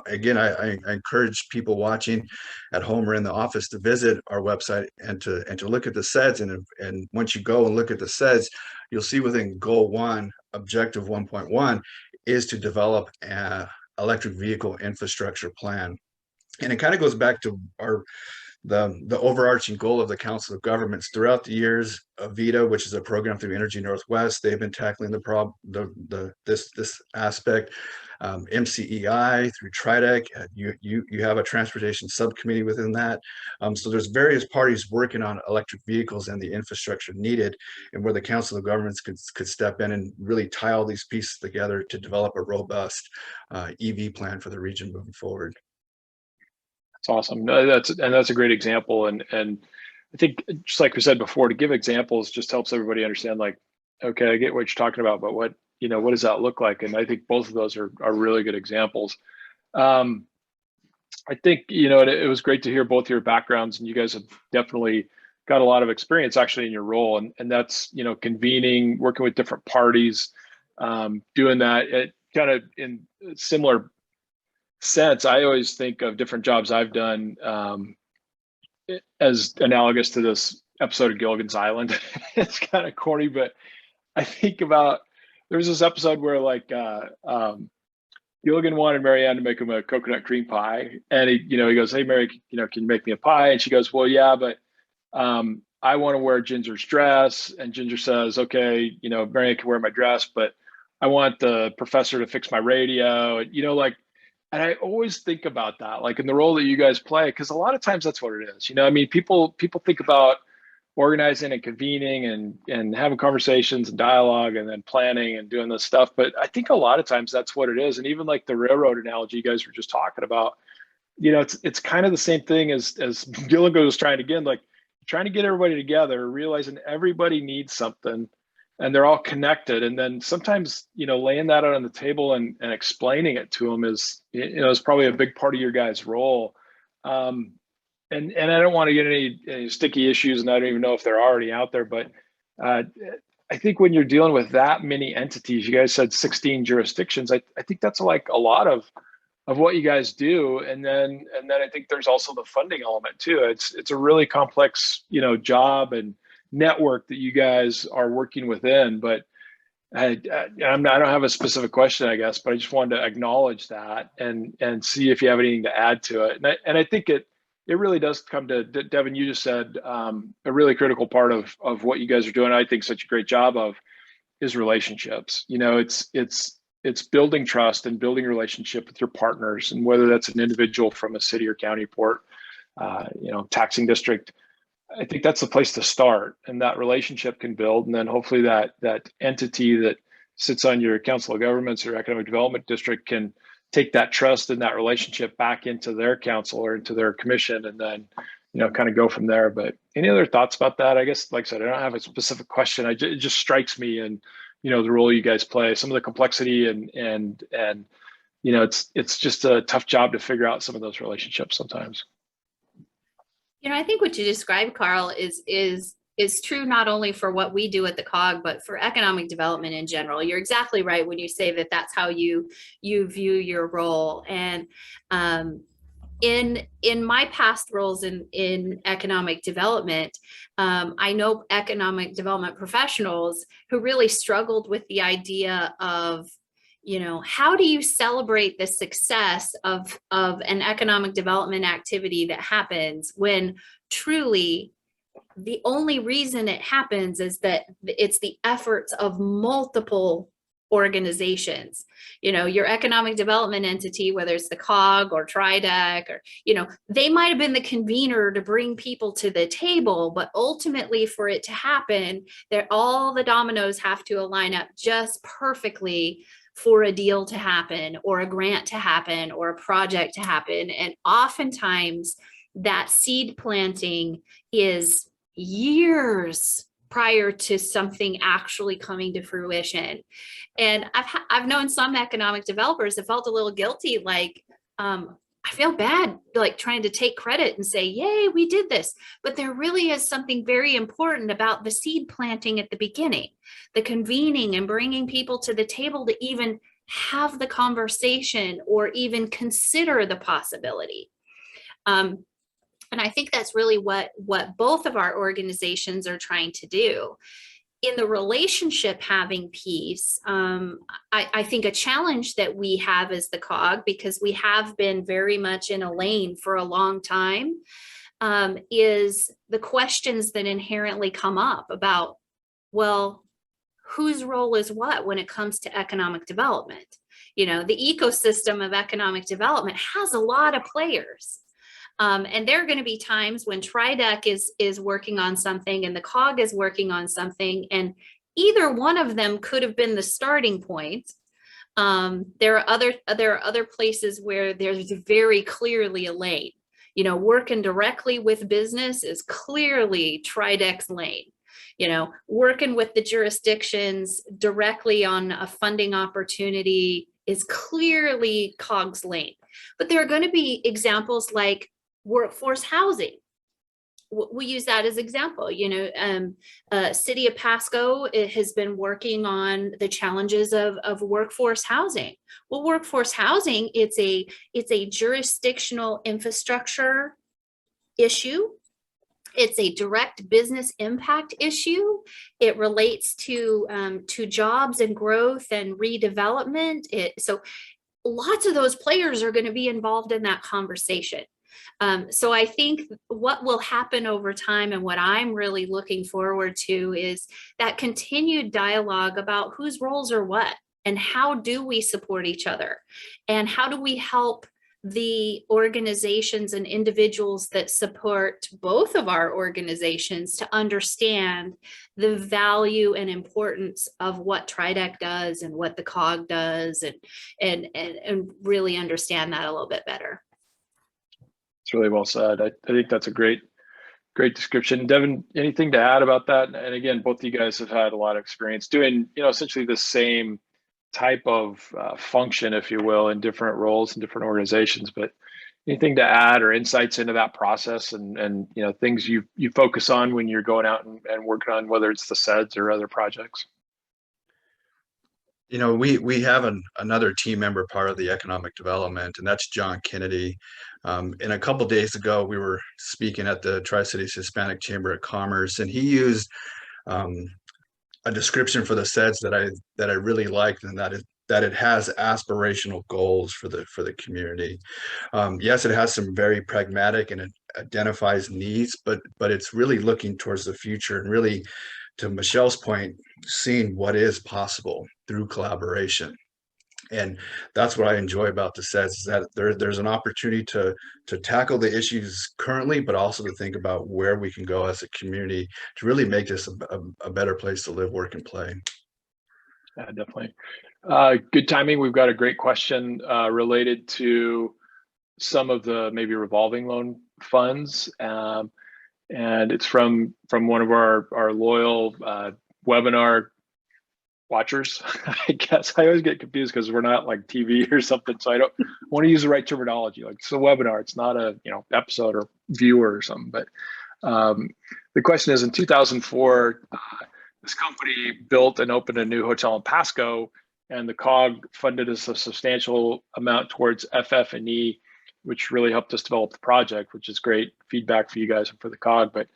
again, I encourage people watching at home or in the office to visit our website and to look at the SEDS. And once you go and look at the SEDS, you'll see within Goal 1, Objective 1.1 is to develop an electric vehicle infrastructure plan. And it kind of goes back to the overarching goal of the Council of Governments throughout the years. VITA, which is a program through Energy Northwest, they've been tackling this aspect. MCEI through TRIDEC, you have a transportation subcommittee within that. So there's various parties working on electric vehicles and the infrastructure needed, and where the Council of Governments could step in and really tie all these pieces together to develop a robust EV plan for the region moving forward. That's awesome. No, that's a great example. And I think, just like we said before, to give examples just helps everybody understand, like, okay, I get what you're talking about, but what does that look like? And I think both of those are really good examples. I think, it was great to hear both your backgrounds, and you guys have definitely got a lot of experience actually in your role. And that's, convening, working with different parties, doing that. It kind of in similar sense, I always think of different jobs I've done as analogous to this episode of Gilligan's Island. It's kind of corny, but I think about, there was this episode where like Gilligan wanted Marianne to make him a coconut cream pie, and he goes, "Hey Mary, can you make me a pie?" And she goes, "Well, yeah, but I want to wear Ginger's dress." And Ginger says, "Okay, Marianne can wear my dress, but I want the professor to fix my radio." And like, And I always think about that, like in the role that you guys play, because a lot of times that's what it is. I mean, people think about organizing and convening and having conversations and dialogue and then planning and doing this stuff. But I think a lot of times that's what it is. And even like the railroad analogy you guys were just talking about, it's kind of the same thing as Gilligan was trying to get, like trying to get everybody together, realizing everybody needs something and they're all connected. And then sometimes, laying that out on the table and explaining it to them is, is probably a big part of your guys' role. And I don't want to get any sticky issues, and I don't even know if they're already out there, but I think when you're dealing with that many entities, you guys said 16 jurisdictions, I think that's like a lot of what you guys do. And then I think there's also the funding element too. It's a really complex, job and network that you guys are working within. But I don't have a specific question, I guess, but I just wanted to acknowledge that and see if you have anything to add to it. And I think it really does come to, Davin, you just said a really critical part of what you guys are doing, I think such a great job of, is relationships. It's building trust and building a relationship with your partners, and whether that's an individual from a city or county, port, taxing district. I think that's the place to start, and that relationship can build, and then hopefully that entity that sits on your council of governments or economic development district can take that trust and that relationship back into their council or into their commission, and then kind of go from there. But any other thoughts about that? I guess, like I said, I don't have a specific question. It just strikes me, and the role you guys play, some of the complexity, and it's just a tough job to figure out some of those relationships sometimes. I think what you described, Karl, is true not only for what we do at the COG, but for economic development in general. You're exactly right when you say that that's how you view your role. And in my past roles in economic development, I know economic development professionals who really struggled with the idea of, how do you celebrate the success of an economic development activity that happens when truly the only reason it happens is that it's the efforts of multiple organizations. Your economic development entity, whether it's the COG or TRIDEC, or they might have been the convener to bring people to the table, but ultimately for it to happen, all the dominoes have to align up just perfectly for a deal to happen, or a grant to happen, or a project to happen. And oftentimes that seed planting is years prior to something actually coming to fruition. And I've known some economic developers that felt a little guilty, like, I feel bad, like trying to take credit and say, yay, we did this. But there really is something very important about the seed planting at the beginning, the convening and bringing people to the table to even have the conversation or even consider the possibility. And I think that's really what both of our organizations are trying to do. In the relationship having piece, I think a challenge that we have as the COG, because we have been very much in a lane for a long time, is the questions that inherently come up about, well, whose role is what when it comes to economic development? The ecosystem of economic development has a lot of players. And there are going to be times when TRIDEC is working on something and the COG is working on something, and either one of them could have been the starting point. There are other places where there's very clearly a lane. Working directly with business is clearly TRIDEC's lane. Working with the jurisdictions directly on a funding opportunity is clearly COG's lane. But there are going to be examples like workforce housing. We use that as example. City of Pasco, it has been working on the challenges of workforce housing. Well, workforce housing, it's a jurisdictional infrastructure issue. It's a direct business impact issue. It relates to jobs and growth and redevelopment. So lots of those players are going to be involved in that conversation. So I think what will happen over time, and what I'm really looking forward to, is that continued dialogue about whose roles are what. and how do we support each other, and how do we help the organizations and individuals that support both of our organizations to understand the value and importance of what TRIDEC does and what the COG does, and really understand that a little bit better. It's really well said. I think that's a great description. Davin, anything to add about that? And again, both of you guys have had a lot of experience doing, essentially the same type of function, if you will, in different roles in different organizations. But anything to add or insights into that process, and things you focus on when you're going out and working on, whether it's the SEDS or other projects? We have another team member part of the economic development, and that's John Kennedy. And a couple days ago, we were speaking at the Tri-Cities Hispanic Chamber of Commerce, and he used a description for the SEDS that I really liked, and that it has aspirational goals for the community. Yes, it has some very pragmatic, and it identifies needs, but it's really looking towards the future, and really, to Michelle's point, seeing what is possible through collaboration. And that's what I enjoy about the SEDS, is that there's an opportunity to tackle the issues currently, but also to think about where we can go as a community to really make this a better place to live, work, and play. Yeah, definitely. Good timing. We've got a great question related to some of the maybe revolving loan funds. And it's from one of our loyal webinar watchers. I guess I always get confused because we're not like TV or something, so I don't want to use the right terminology. Like, it's a webinar, it's not a episode or viewer or something. But the question is, in 2004, this company built and opened a new hotel in Pasco, and the COG funded us a substantial amount towards FF&E, which really helped us develop the project, which is great feedback for you guys and for the COG. But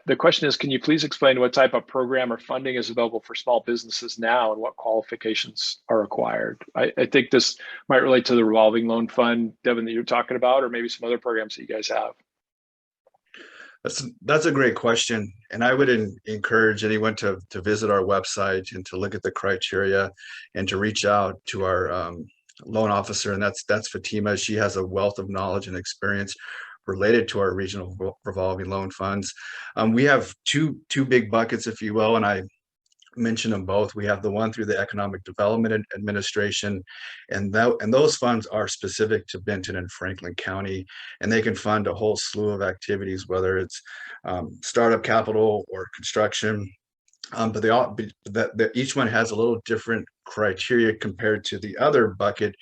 the question is, can you please explain what type of program or funding is available for small businesses now, and what qualifications are required? I think this might relate to the revolving loan fund, Davin, that you're talking about, or maybe some other programs that you guys have. That's a great question, and I would encourage anyone to visit our website and to look at the criteria, and to reach out to our loan officer, and that's Fatima. She has a wealth of knowledge and experience related to our regional revolving loan funds. We have two big buckets, if you will, and I mentioned them both. We have the one through the Economic Development Administration, and those funds are specific to Benton and Franklin County, and they can fund a whole slew of activities, whether it's startup capital or construction. But each one has a little different criteria compared to the other bucket,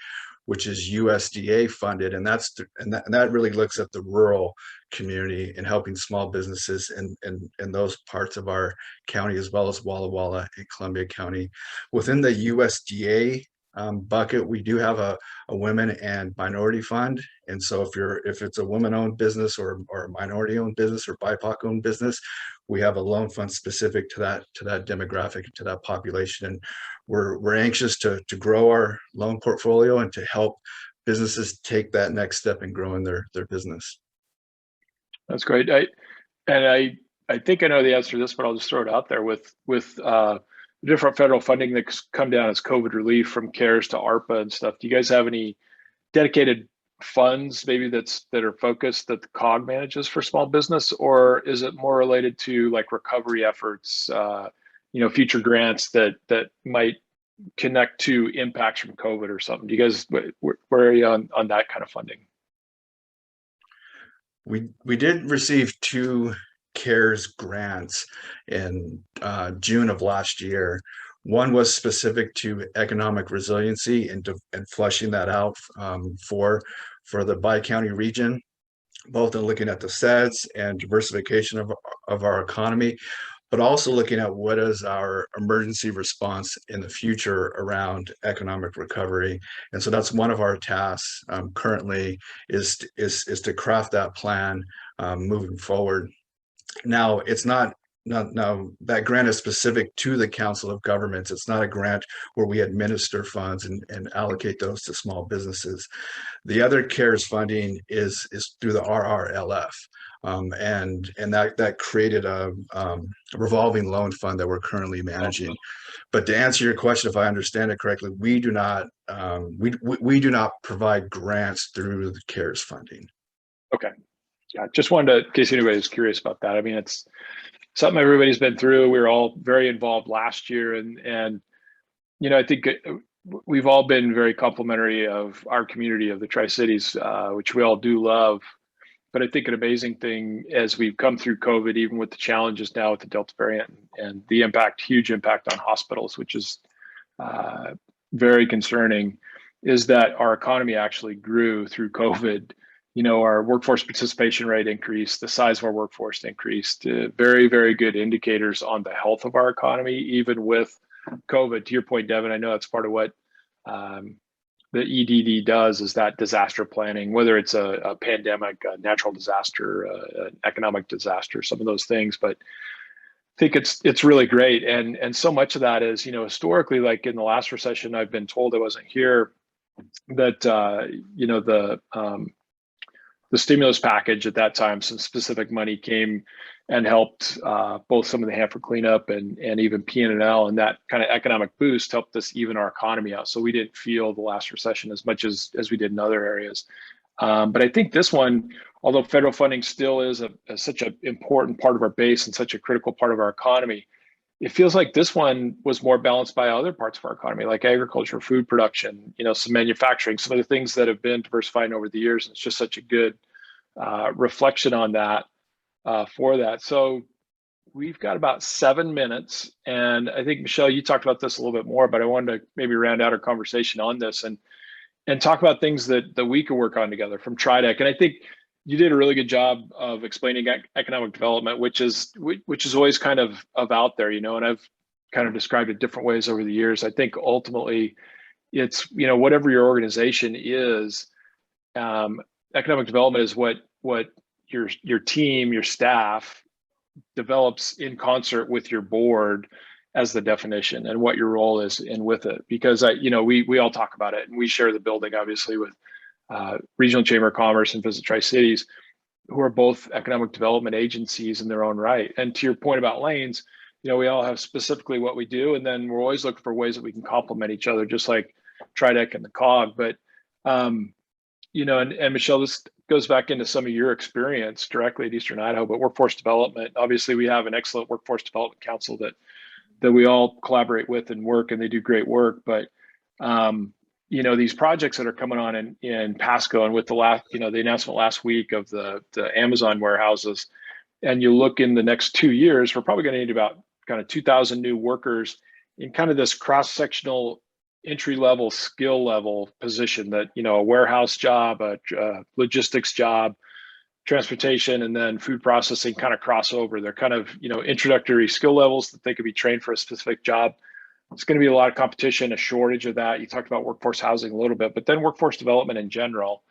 which is USDA funded, and that really looks at the rural community and helping small businesses in those parts of our county, as well as Walla Walla and Columbia County. Within the USDA bucket, we do have a women and minority fund, and so if it's a women-owned business or a minority-owned business or BIPOC-owned business, we have a loan fund specific to that demographic, to that population. And we're anxious to grow our loan portfolio and to help businesses take that next step in growing their business. That's great. I think I know the answer to this, but I'll just throw it out there with different federal funding that's come down as COVID relief, from CARES to ARPA and stuff. Do you guys have any dedicated funds maybe that are focused that the COG manages for small business, or is it more related to like recovery efforts, future grants that might connect to impacts from COVID or something? Do you guys, where are you on that kind of funding? We did receive 2 CARES grants in June of last year. One was specific to economic resiliency and flushing that out for the bi-county region, both in looking at the SEDS and diversification of our economy, but also looking at what is our emergency response in the future around economic recovery. And so that's one of our tasks currently, is to craft that plan moving forward. Now, it's not now that grant is specific to the Council of Governments. It's not a grant where we administer funds and allocate those to small businesses. The other CARES funding is through the RRLF. And that created a revolving loan fund that we're currently managing. But to answer your question, if I understand it correctly, we do not provide grants through the CARES funding. Okay. Yeah, just wanted to, in case anybody's curious about that. I mean, it's something everybody's been through. We were all very involved last year, and I think we've all been very complimentary of our community of the Tri-Cities, which we all do love. But I think an amazing thing as we've come through COVID, even with the challenges now with the Delta variant and the huge impact on hospitals, which is very concerning, is that our economy actually grew through COVID. Our workforce participation rate increased, the size of our workforce increased, very, very good indicators on the health of our economy, even with COVID. To your point, Davin, I know that's part of what the EDD does, is that disaster planning, whether it's a pandemic, a natural disaster, an economic disaster, some of those things. But I think it's really great. And so much of that is, historically, like in the last recession, I've been told, I wasn't here, that, the stimulus package at that time, some specific money came and helped both some of the Hanford cleanup and even PNL, and that kind of economic boost helped us even our economy out. So we didn't feel the last recession as much as we did in other areas. But I think this one, although federal funding still is such an important part of our base and such a critical part of our economy, it feels like this one was more balanced by other parts of our economy, like agriculture, food production, some manufacturing, some of the things that have been diversifying over the years. And it's just such a good reflection on that for that. So we've got about 7 minutes. And I think, Michelle, you talked about this a little bit more, but I wanted to maybe round out our conversation on this and talk about things that we could work on together from TriDec. And I think you did a really good job of explaining economic development, which is always kind of out there, and I've kind of described it different ways over the years. I think ultimately it's, whatever your organization is, economic development is what your team, your staff develops in concert with your board as the definition and what your role is in with it. Because we all talk about it, and we share the building obviously with Regional Chamber of Commerce and Visit Tri-Cities, who are both economic development agencies in their own right. And to your point about lanes, we all have specifically what we do, and then we're always looking for ways that we can complement each other, just like TriDec and the COG. But and Michelle, this goes back into some of your experience directly at Eastern Idaho, but workforce development. Obviously, we have an excellent workforce development council that we all collaborate with and work, and they do great work. But these projects that are coming on in Pasco, and with the announcement last week of the Amazon warehouses, and you look in the next 2 years, we're probably going to need about kind of 2,000 new workers in kind of this cross-sectional entry-level skill level position that, a warehouse job, a logistics job, transportation, and then food processing kind of cross over. They're kind of, introductory skill levels that they could be trained for a specific job. It's going to be a lot of competition, a shortage of that. You talked about workforce housing a little bit, but then workforce development in general.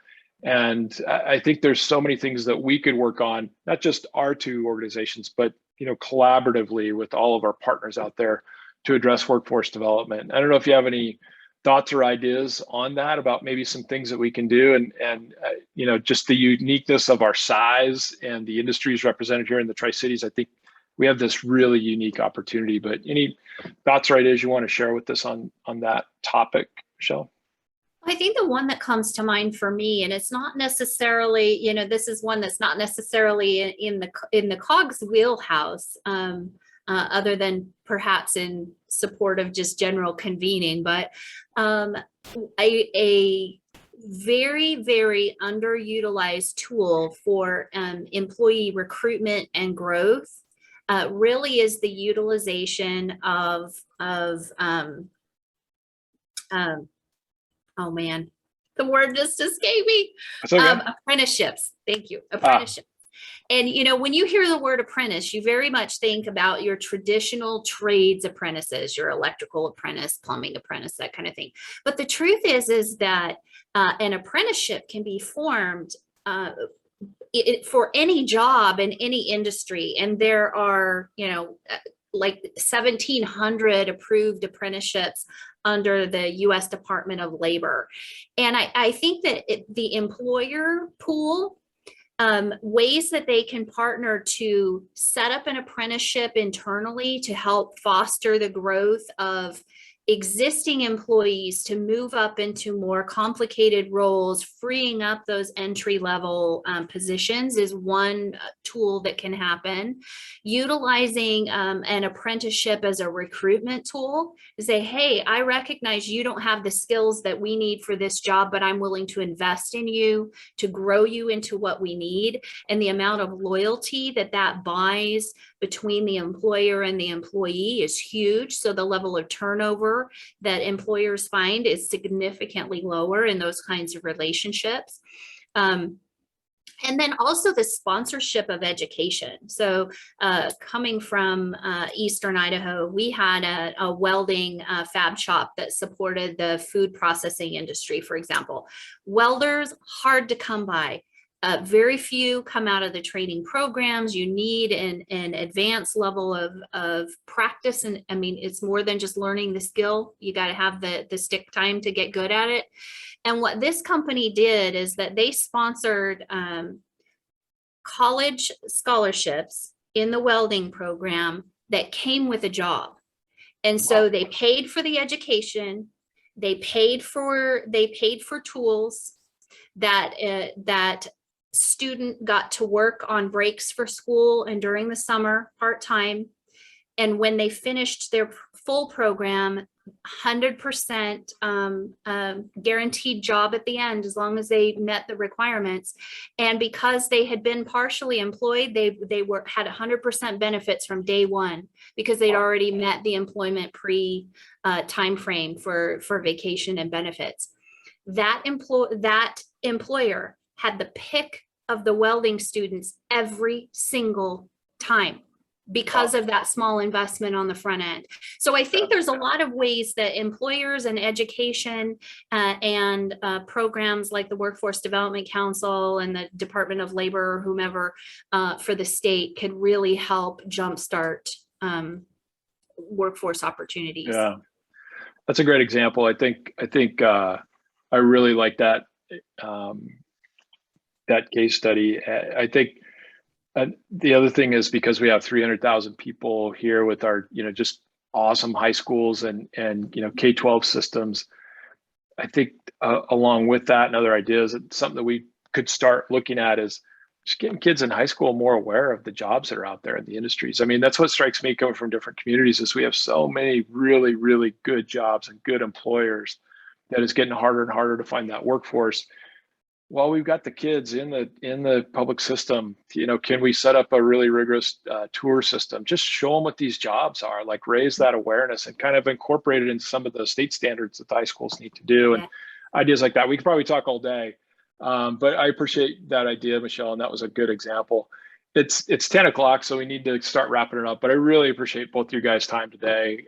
And I think there's so many things that we could work on, not just our two organizations, but collaboratively with all of our partners out there to address workforce development. I don't know if you have any thoughts or ideas on that, about maybe some things that we can do, and just the uniqueness of our size and the industries represented here in the Tri-Cities. I think we have this really unique opportunity. But any thoughts or ideas you want to share with us on that topic, Michelle? I think the one that comes to mind for me, and it's not necessarily, this is one that's not necessarily in the COG's wheelhouse, other than perhaps in support of just general convening, but a very, very underutilized tool for employee recruitment and growth really is the utilization of oh man, the word just escaped me. Okay. Apprenticeships. Thank you. Apprenticeships. And, when you hear the word apprentice, you very much think about your traditional trades apprentices, your electrical apprentice, plumbing apprentice, that kind of thing. But the truth is that an apprenticeship can be formed for any job in any industry, and there are, like 1,700 approved apprenticeships under the U.S. Department of Labor. And I think that the employer pool, ways that they can partner to set up an apprenticeship internally to help foster the growth of existing employees to move up into more complicated roles, freeing up those entry-level positions, is one tool that can happen. Utilizing an apprenticeship as a recruitment tool to say, hey, I recognize you don't have the skills that we need for this job, but I'm willing to invest in you to grow you into what we need. And the amount of loyalty that that buys between the employer and the employee is huge. So the level of turnover that employers find is significantly lower in those kinds of relationships. And then also the sponsorship of education. So coming from Eastern Idaho, we had a welding fab shop that supported the food processing industry, for example. Welders, hard to come by. Very few come out of the training programs. You need an advanced level of practice. And I mean, it's more than just learning the skill. You got to have the stick time to get good at it. And what this company did is that they sponsored college scholarships in the welding program that came with a job. And so they paid for the education, they paid for tools, that student got to work on breaks for school and during the summer part-time. And when they finished their full program, 100% guaranteed job at the end, as long as they met the requirements. And because they had been partially employed, they had 100% benefits from day one, because they'd already met the employment time frame for vacation and benefits. That employer had the pick of the welding students every single time, because of that small investment on the front end. So I think there's a lot of ways that employers and education and programs like the Workforce Development Council and the Department of Labor, or whomever for the state, could really help jumpstart workforce opportunities. Yeah, that's a great example. I think I really like that that case study. I think the other thing is, because we have 300,000 people here with our, just awesome high schools and K-12 systems. I think along with that and other ideas, it's something that we could start looking at is just getting kids in high school more aware of the jobs that are out there in the industries. I mean, that's what strikes me coming from different communities, is we have so many really, really good jobs and good employers that it's getting harder and harder to find that workforce. Well, we've got the kids in the public system. Can we set up a really rigorous tour system? Just show them what these jobs are, like raise that awareness and kind of incorporate it into some of the state standards that the high schools need to do. And ideas like that. We could probably talk all day, but I appreciate that idea, Michelle, and that was a good example. It's 10 o'clock, so we need to start wrapping it up. But I really appreciate both your guys' time today.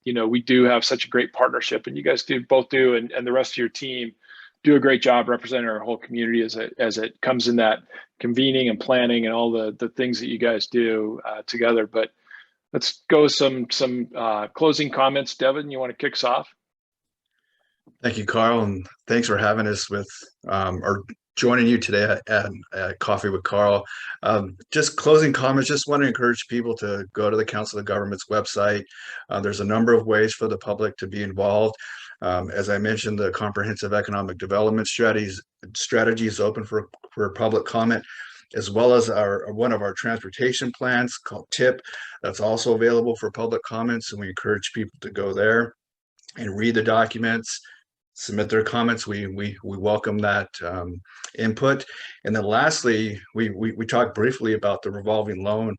We do have such a great partnership, and you guys both do, and the rest of your team do a great job representing our whole community as it comes in that convening and planning and all the things that you guys do together. But let's go some closing comments. Davin, you want to kick us off? Thank you, Karl, and thanks for having us with or joining you today at Coffee with Karl. Just closing comments, just want to encourage people to go to the Council of Governments website. There's a number of ways for the public to be involved. As I mentioned, the comprehensive economic development strategy is open for public comment, as well as one of our transportation plans called TIP. That's also available for public comments, and we encourage people to go there and read the documents, submit their comments. We welcome that input. And then lastly, we talked briefly about the revolving loan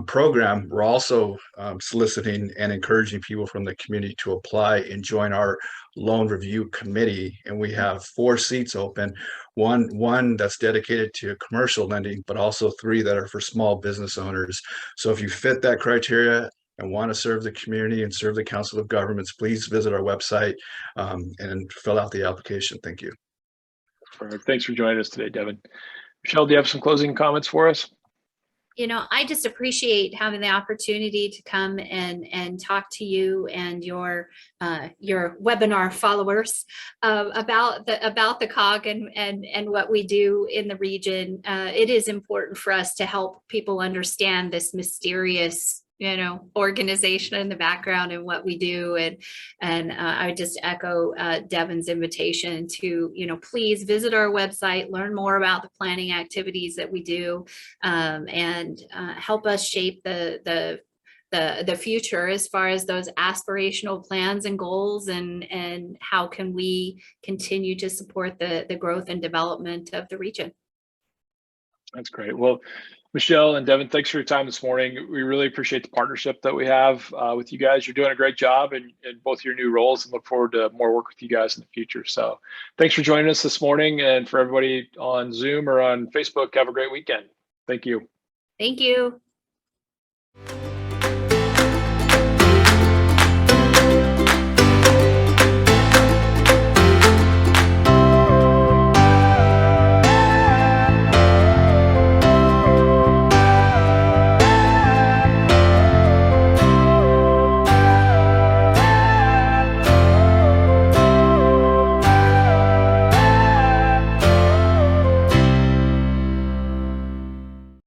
program. We're also soliciting and encouraging people from the community to apply and join our loan review committee. And we have 4 seats open, one that's dedicated to commercial lending, but also 3 that are for small business owners. So if you fit that criteria and want to serve the community and serve the Council of Governments, please visit our website and fill out the application. Thank you. Perfect. Thanks for joining us today, Davin. Michelle, do you have some closing comments for us? You know, I just appreciate having the opportunity to come and talk to you and your webinar followers about the COG and what we do in the region. It is important for us to help people understand this mysterious, you know, organization in the background and what we do. And I would just echo Davin's invitation to, you know, please visit our website, learn more about the planning activities that we do, and help us shape the future as far as those aspirational plans and goals, and how can we continue to support the growth and development of the region. That's great. Well, Michelle and Davin, thanks for your time this morning. We really appreciate the partnership that we have with you guys. You're doing a great job in both your new roles, and look forward to more work with you guys in the future. So thanks for joining us this morning. And for everybody on Zoom or on Facebook, have a great weekend. Thank you. Thank you.